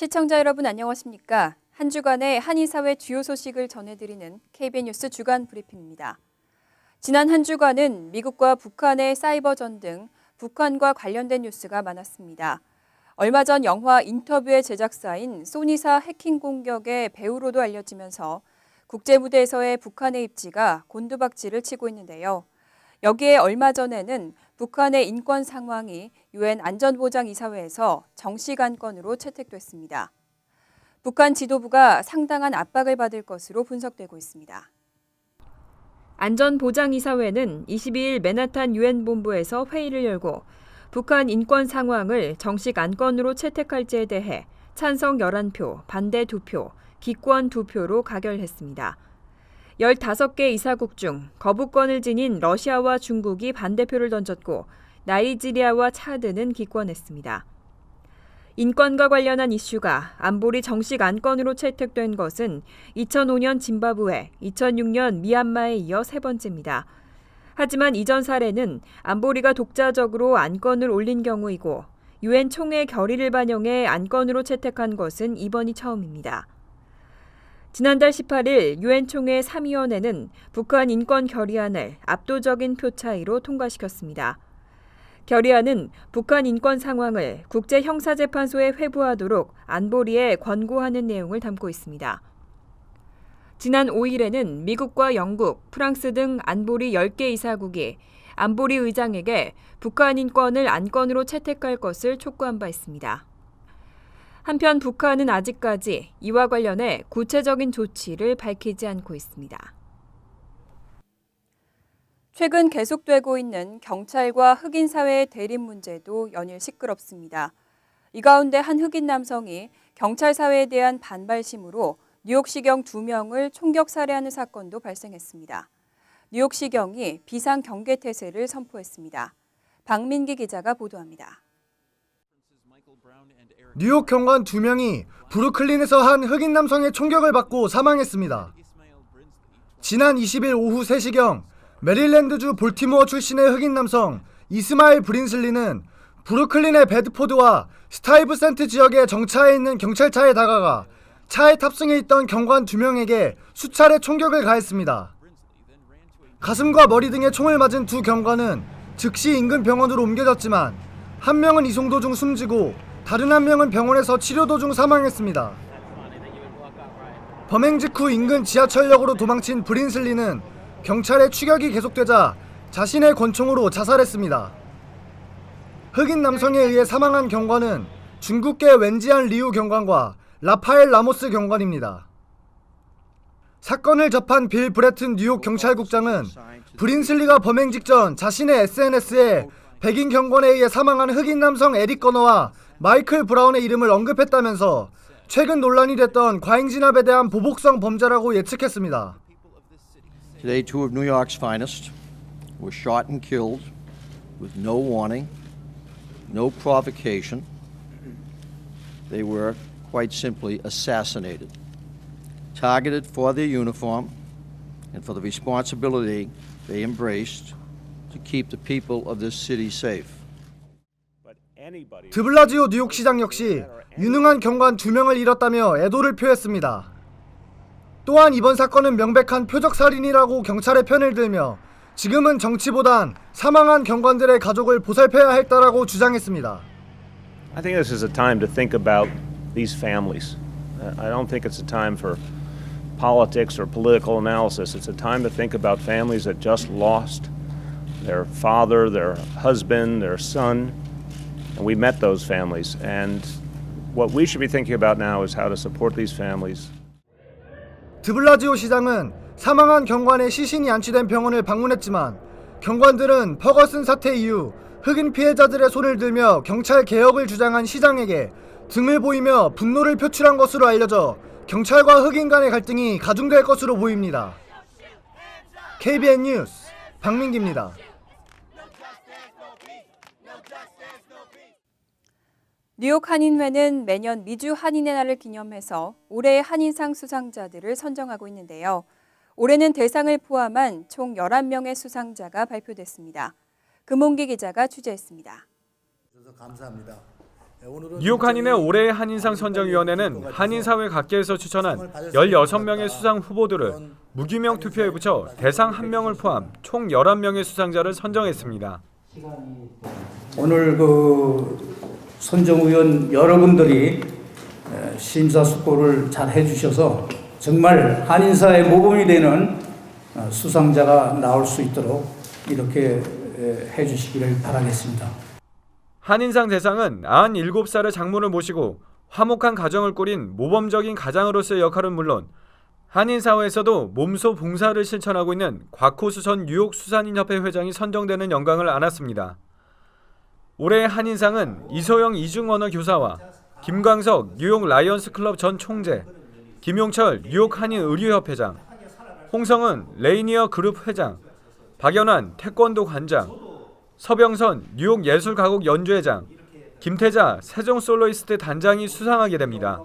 시청자 여러분 안녕하십니까? 한 주간의 한인사회 주요 소식을 전해드리는 KBN 뉴스 주간 브리핑입니다. 지난 한 주간은 미국과 북한의 사이버 전등, 북한과 관련된 뉴스가 많았습니다. 얼마 전 영화 인터뷰의 제작사인 소니사 해킹 공격의 배우로도 알려지면서 국제 무대에서의 북한의 입지가 곤두박질을 치고 있는데요. 여기에 얼마 전에는 북한의 인권 상황이 유엔 안전보장이사회에서 정식 안건으로 채택됐습니다. 북한 지도부가 상당한 압박을 받을 것으로 분석되고 있습니다. 안전보장이사회는 22일 맨하탄 유엔 본부에서 회의를 열고 북한 인권 상황을 정식 안건으로 채택할지에 대해 찬성 11표, 반대 2표, 기권 2표로 가결했습니다. 15개 이사국 중 거부권을 지닌 러시아와 중국이 반대표를 던졌고 나이지리아와 차드는 기권했습니다. 인권과 관련한 이슈가 안보리 정식 안건으로 채택된 것은 2005년 짐바브웨, 2006년 미얀마에 이어 세 번째입니다. 하지만 이전 사례는 안보리가 독자적으로 안건을 올린 경우이고 유엔 총회 결의를 반영해 안건으로 채택한 것은 이번이 처음입니다. 지난달 18일 유엔 총회 3위원회는 북한 인권 결의안을 압도적인 표 차이로 통과시켰습니다. 결의안은 북한 인권 상황을 국제형사재판소에 회부하도록 안보리에 권고하는 내용을 담고 있습니다. 지난 5일에는 미국과 영국, 프랑스 등 안보리 10개 이사국이 안보리 의장에게 북한 인권을 안건으로 채택할 것을 촉구한 바 있습니다. 한편 북한은 아직까지 이와 관련해 구체적인 조치를 밝히지 않고 있습니다. 최근 계속되고 있는 경찰과 흑인 사회의 대립 문제도 연일 시끄럽습니다. 이 가운데 한 흑인 남성이 경찰 사회에 대한 반발심으로 뉴욕시경 2명을 총격 살해하는 사건도 발생했습니다. 뉴욕시경이 비상경계태세를 선포했습니다. 박민기 기자가 보도합니다. 뉴욕 경관 2명이 브루클린에서 한 흑인 남성의 총격을 받고 사망했습니다. 지난 20일 오후 3시경 메릴랜드주 볼티모어 출신의 흑인 남성 이스마일 브린슬리는 브루클린의 베드포드와 스타이브센트 지역에 정차해 있는 경찰차에 다가가 차에 탑승해 있던 경관 2명에게 수차례 총격을 가했습니다. 가슴과 머리 등에 총을 맞은 두 경관은 즉시 인근 병원으로 옮겨졌지만 한 명은 이송 도중 숨지고 다른 한 명은 병원에서 치료 도중 사망했습니다. 범행 직후 인근 지하철역으로 도망친 브린슬리는 경찰의 추격이 계속되자 자신의 권총으로 자살했습니다. 흑인 남성에 의해 사망한 경관은 중국계 웬지안 리우 경관과 라파엘 라모스 경관입니다. 사건을 접한 빌 브래튼 뉴욕 경찰국장은 브린슬리가 범행 직전 자신의 SNS에 백인 경관에 의해 사망한 흑인 남성 에릭 거너와 마이클 브라운의 이름을 언급했다면서 최근 논란이 됐던 과잉 진압에 대한 보복성 범죄라고 예측했습니다. Today, two of New York's finest were shot and killed with no warning, no provocation. They were quite simply assassinated, targeted for their uniform and for the responsibility they embraced to keep the people of this city safe. 드블라지오 뉴욕시장 역시 유능한 경관 2명을 잃었다며 애도를 표했습니다. 또한 이번 사건은 명백한 표적살인이라고 경찰의 편을 들며 지금은 정치보단 사망한 경관들의 가족을 보살펴야 했다라고 주장했습니다. I think this is a time to think about these families. I don't think it's a time for politics or political analysis. It's a time to think about families that just lost their father, their husband, their son. And we met those families. And what we should be thinking about now is how to support these families. 드블라지오 시장은 사망한 경관의 시신이 안치된 병원을 방문했지만 경관들은 퍼거슨 사태 이후 흑인 피해자들의 손을 들며 경찰 개혁을 주장한 시장에게 등을 보이며 분노를 표출한 것으로 알려져 경찰과 흑인 간의 갈등이 가중될 것으로 보입니다. KBN 뉴스 박민기입니다. 뉴욕 한인회는 매년 미주 한인의 날을 기념해서 올해의 한인상 수상자들을 선정하고 있는데요. 올해는 대상을 포함한 총 11명의 수상자가 발표됐습니다. 금홍기 기자가 취재했습니다. 감사합니다. 뉴욕 한인의 올해의 한인상 선정위원회는 한인사회 각계에서 추천한 16명의 수상 후보들을 무기명 투표에 붙여 대상 1명을 포함 총 11명의 수상자를 선정했습니다. 오늘 선정위원 여러분들이 심사숙고를 잘 해주셔서 정말 한인사의 모범이 되는 수상자가 나올 수 있도록 이렇게 해주시기를 바라겠습니다. 한인상 대상은 97살의 장모를 모시고 화목한 가정을 꾸린 모범적인 가장으로서의 역할은 물론 한인사회에서도 몸소 봉사를 실천하고 있는 곽호수 전 뉴욕 수산인협회 회장이 선정되는 영광을 안았습니다. 올해의 한인상은 이소영 이중언어 교사와 김광석 뉴욕 라이언스 클럽 전 총재, 김용철 뉴욕 한인의료협회장, 홍성은 레이니어 그룹 회장, 박연환 태권도 관장, 서병선 뉴욕 예술가곡 연주회장, 김태자 세종 솔로이스트 단장이 수상하게 됩니다.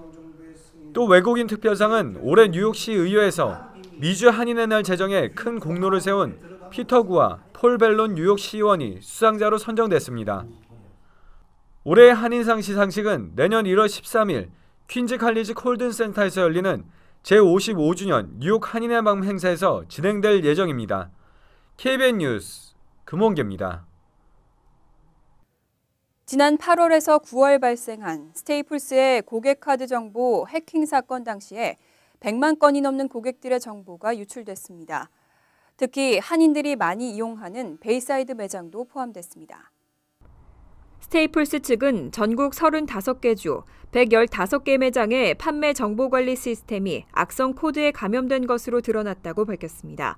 또 외국인 특별상은 올해 뉴욕시 의회에서 미주 한인의 날 제정에 큰 공로를 세운 피터 구와 폴 벨론 뉴욕 시의원이 수상자로 선정됐습니다. 올해의 한인상 시상식은 내년 1월 13일 퀸즈 칼리지 콜든 센터에서 열리는 제55주년 뉴욕 한인의 밤 행사에서 진행될 예정입니다. KBN 뉴스 금원계입니다. 지난 8월에서 9월 발생한 스테이플스의 고객카드 정보 해킹 사건 당시에 100만 건이 넘는 고객들의 정보가 유출됐습니다. 특히 한인들이 많이 이용하는 베이사이드 매장도 포함됐습니다. 스테이플스 측은 전국 35개 주 115개 매장의 판매 정보관리 시스템이 악성 코드에 감염된 것으로 드러났다고 밝혔습니다.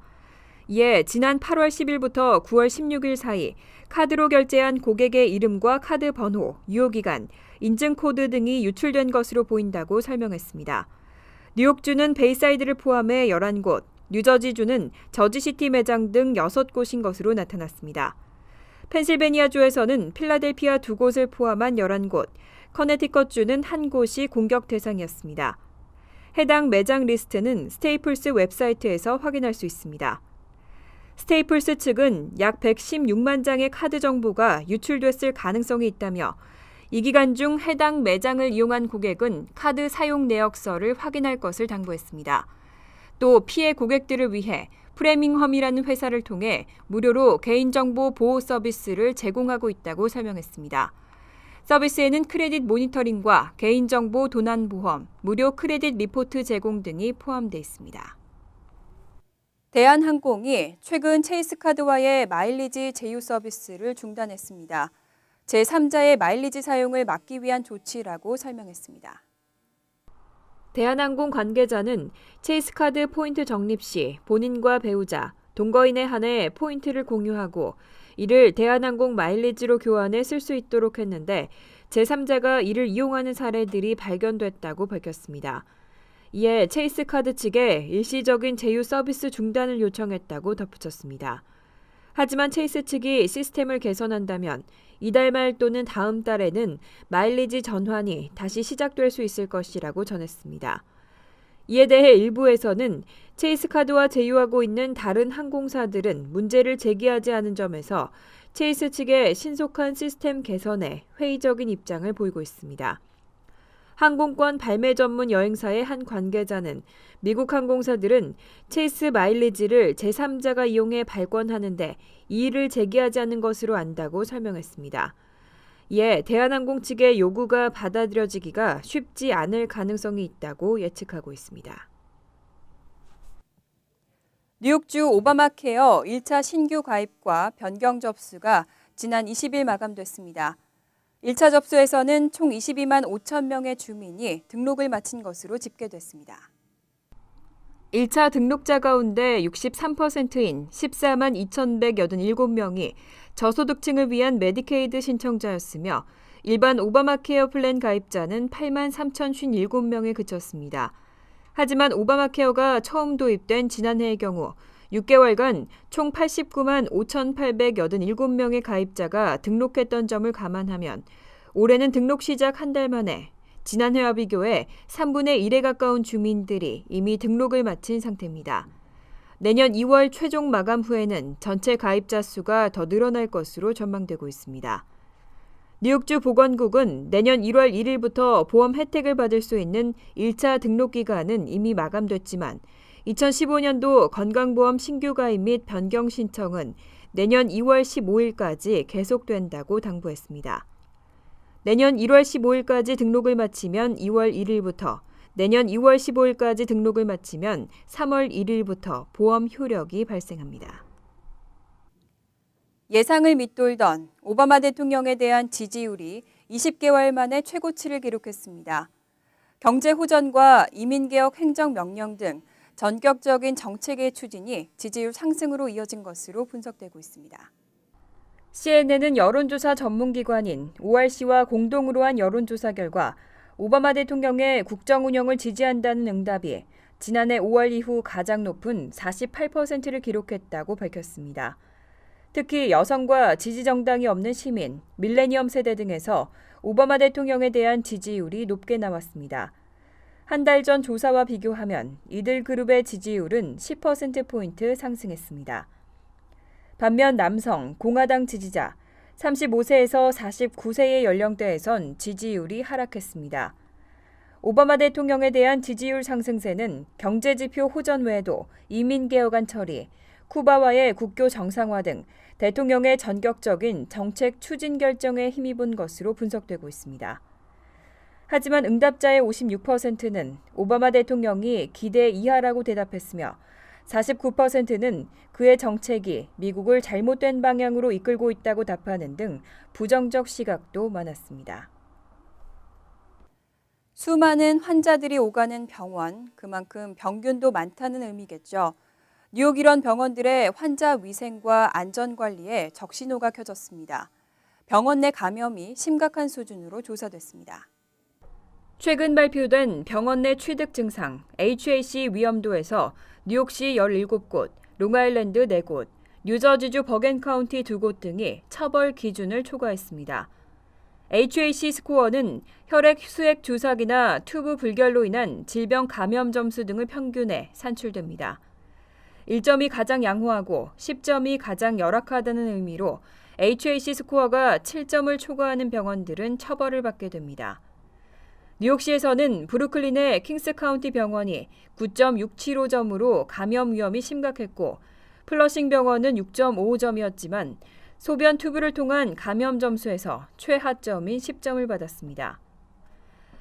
이에 지난 8월 10일부터 9월 16일 사이 카드로 결제한 고객의 이름과 카드 번호, 유효기간, 인증코드 등이 유출된 것으로 보인다고 설명했습니다. 뉴욕주는 베이사이드를 포함해 11곳, 뉴저지주는 저지시티 매장 등 6곳인 것으로 나타났습니다. 펜실베니아주에서는 필라델피아 2곳을 포함한 11곳, 커네티컷주는 1곳이 공격 대상이었습니다. 해당 매장 리스트는 스테이플스 웹사이트에서 확인할 수 있습니다. 스테이플스 측은 약 116만 장의 카드 정보가 유출됐을 가능성이 있다며 이 기간 중 해당 매장을 이용한 고객은 카드 사용 내역서를 확인할 것을 당부했습니다. 또 피해 고객들을 위해 프레밍엄이라는 회사를 통해 무료로 개인정보 보호 서비스를 제공하고 있다고 설명했습니다. 서비스에는 크레딧 모니터링과 개인정보 도난보험, 무료 크레딧 리포트 제공 등이 포함되어 있습니다. 대한항공이 최근 체이스카드와의 마일리지 제휴 서비스를 중단했습니다. 제3자의 마일리지 사용을 막기 위한 조치라고 설명했습니다. 대한항공 관계자는 체이스카드 포인트 적립 시 본인과 배우자, 동거인에 한해 포인트를 공유하고 이를 대한항공 마일리지로 교환해 쓸 수 있도록 했는데 제3자가 이를 이용하는 사례들이 발견됐다고 밝혔습니다. 이에 체이스카드 측에 일시적인 제휴 서비스 중단을 요청했다고 덧붙였습니다. 하지만 체이스 측이 시스템을 개선한다면 이달 말 또는 다음 달에는 마일리지 전환이 다시 시작될 수 있을 것이라고 전했습니다. 이에 대해 일부에서는 체이스카드와 제휴하고 있는 다른 항공사들은 문제를 제기하지 않은 점에서 체이스 측의 신속한 시스템 개선에 회의적인 입장을 보이고 있습니다. 항공권 발매 전문 여행사의 한 관계자는 미국 항공사들은 체이스 마일리지를 제3자가 이용해 발권하는데 이의를 제기하지 않는 것으로 안다고 설명했습니다. 이에 대한항공 측의 요구가 받아들여지기가 쉽지 않을 가능성이 있다고 예측하고 있습니다. 뉴욕주 오바마케어 1차 신규 가입과 변경 접수가 지난 20일 마감됐습니다. 1차 접수에서는 총 22만 5천 명의 주민이 등록을 마친 것으로 집계됐습니다. 1차 등록자 가운데 63%인 14만 2,187명이 저소득층을 위한 메디케이드 신청자였으며 일반 오바마케어 플랜 가입자는 8만 3,057명에 그쳤습니다. 하지만 오바마케어가 처음 도입된 지난해의 경우 6개월간 총 89만 5,887명의 가입자가 등록했던 점을 감안하면 올해는 등록 시작 한 달 만에 지난해와 비교해 3분의 1에 가까운 주민들이 이미 등록을 마친 상태입니다. 내년 2월 최종 마감 후에는 전체 가입자 수가 더 늘어날 것으로 전망되고 있습니다. 뉴욕주 보건국은 내년 1월 1일부터 보험 혜택을 받을 수 있는 1차 등록 기간은 이미 마감됐지만 2015년도 건강보험 신규 가입 및 변경 신청은 내년 2월 15일까지 계속된다고 당부했습니다. 내년 1월 15일까지 등록을 마치면 2월 1일부터, 내년 2월 15일까지 등록을 마치면 3월 1일부터 보험 효력이 발생합니다. 예상을 밑돌던 오바마 대통령에 대한 지지율이 20개월 만에 최고치를 기록했습니다. 경제 호전과 이민개혁 행정명령 등 전격적인 정책의 추진이 지지율 상승으로 이어진 것으로 분석되고 있습니다. CNN은 여론조사 전문기관인 ORC와 공동으로 한 여론조사 결과 오바마 대통령의 국정 운영을 지지한다는 응답이 지난해 5월 이후 가장 높은 48%를 기록했다고 밝혔습니다. 특히 여성과 지지 정당이 없는 시민, 밀레니엄 세대 등에서 오바마 대통령에 대한 지지율이 높게 나왔습니다. 한 달 전 조사와 비교하면 이들 그룹의 지지율은 10%포인트 상승했습니다. 반면 남성, 공화당 지지자, 35세에서 49세의 연령대에선 지지율이 하락했습니다. 오바마 대통령에 대한 지지율 상승세는 경제지표 호전 외에도 이민개혁안 처리, 쿠바와의 국교 정상화 등 대통령의 전격적인 정책 추진 결정에 힘입은 것으로 분석되고 있습니다. 하지만 응답자의 56%는 오바마 대통령이 기대 이하라고 대답했으며 49%는 그의 정책이 미국을 잘못된 방향으로 이끌고 있다고 답하는 등 부정적 시각도 많았습니다. 수많은 환자들이 오가는 병원, 그만큼 병균도 많다는 의미겠죠. 뉴욕 이런 병원들의 환자 위생과 안전관리에 적신호가 켜졌습니다. 병원 내 감염이 심각한 수준으로 조사됐습니다. 최근 발표된 병원 내 취득 증상 HAC 위험도에서 뉴욕시 17곳, 롱아일랜드 4곳, 뉴저지주 버겐 카운티 2곳 등이 처벌 기준을 초과했습니다. HAC 스코어는 혈액 수액 주사기나 튜브 불결로 인한 질병 감염 점수 등을 평균해 산출됩니다. 1점이 가장 양호하고 10점이 가장 열악하다는 의미로 HAC 스코어가 7점을 초과하는 병원들은 처벌을 받게 됩니다. 뉴욕시에서는 브루클린의 킹스 카운티 병원이 9.675점으로 감염 위험이 심각했고 플러싱 병원은 6.55점이었지만 소변 튜브를 통한 감염 점수에서 최하점인 10점을 받았습니다.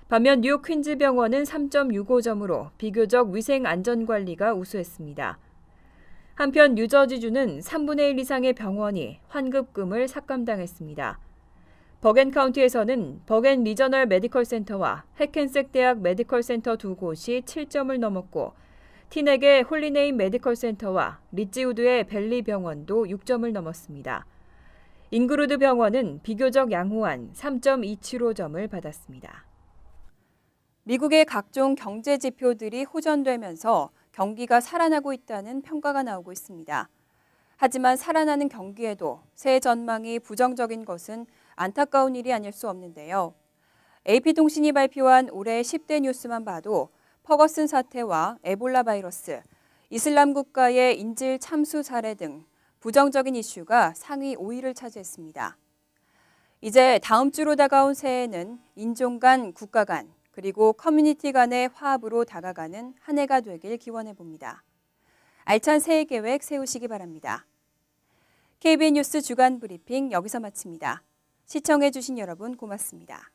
반면 뉴욕 퀸즈 병원은 3.65점으로 비교적 위생 안전관리가 우수했습니다. 한편 뉴저지주는 3분의 1 이상의 병원이 환급금을 삭감당했습니다. 버겐 카운티에서는 버겐 리저널 메디컬 센터와 해켄색 대학 메디컬 센터 2곳이 7점을 넘었고 티넥의 홀리네임 메디컬 센터와 리치우드의 벨리 병원도 6점을 넘었습니다. 잉그루드 병원은 비교적 양호한 3.275점을 받았습니다. 미국의 각종 경제 지표들이 호전되면서 경기가 살아나고 있다는 평가가 나오고 있습니다. 하지만 살아나는 경기에도 새해 전망이 부정적인 것은 안타까운 일이 아닐 수 없는데요. AP통신이 발표한 올해 10대 뉴스만 봐도 퍼거슨 사태와 에볼라 바이러스, 이슬람 국가의 인질 참수 사례 등 부정적인 이슈가 상위 5위를 차지했습니다. 이제 다음 주로 다가온 새해에는 인종 간, 국가 간, 그리고 커뮤니티 간의 화합으로 다가가는 한 해가 되길 기원해 봅니다. 알찬 새해 계획 세우시기 바랍니다. KBN 뉴스 주간 브리핑 여기서 마칩니다. 시청해 주신 여러분 고맙습니다.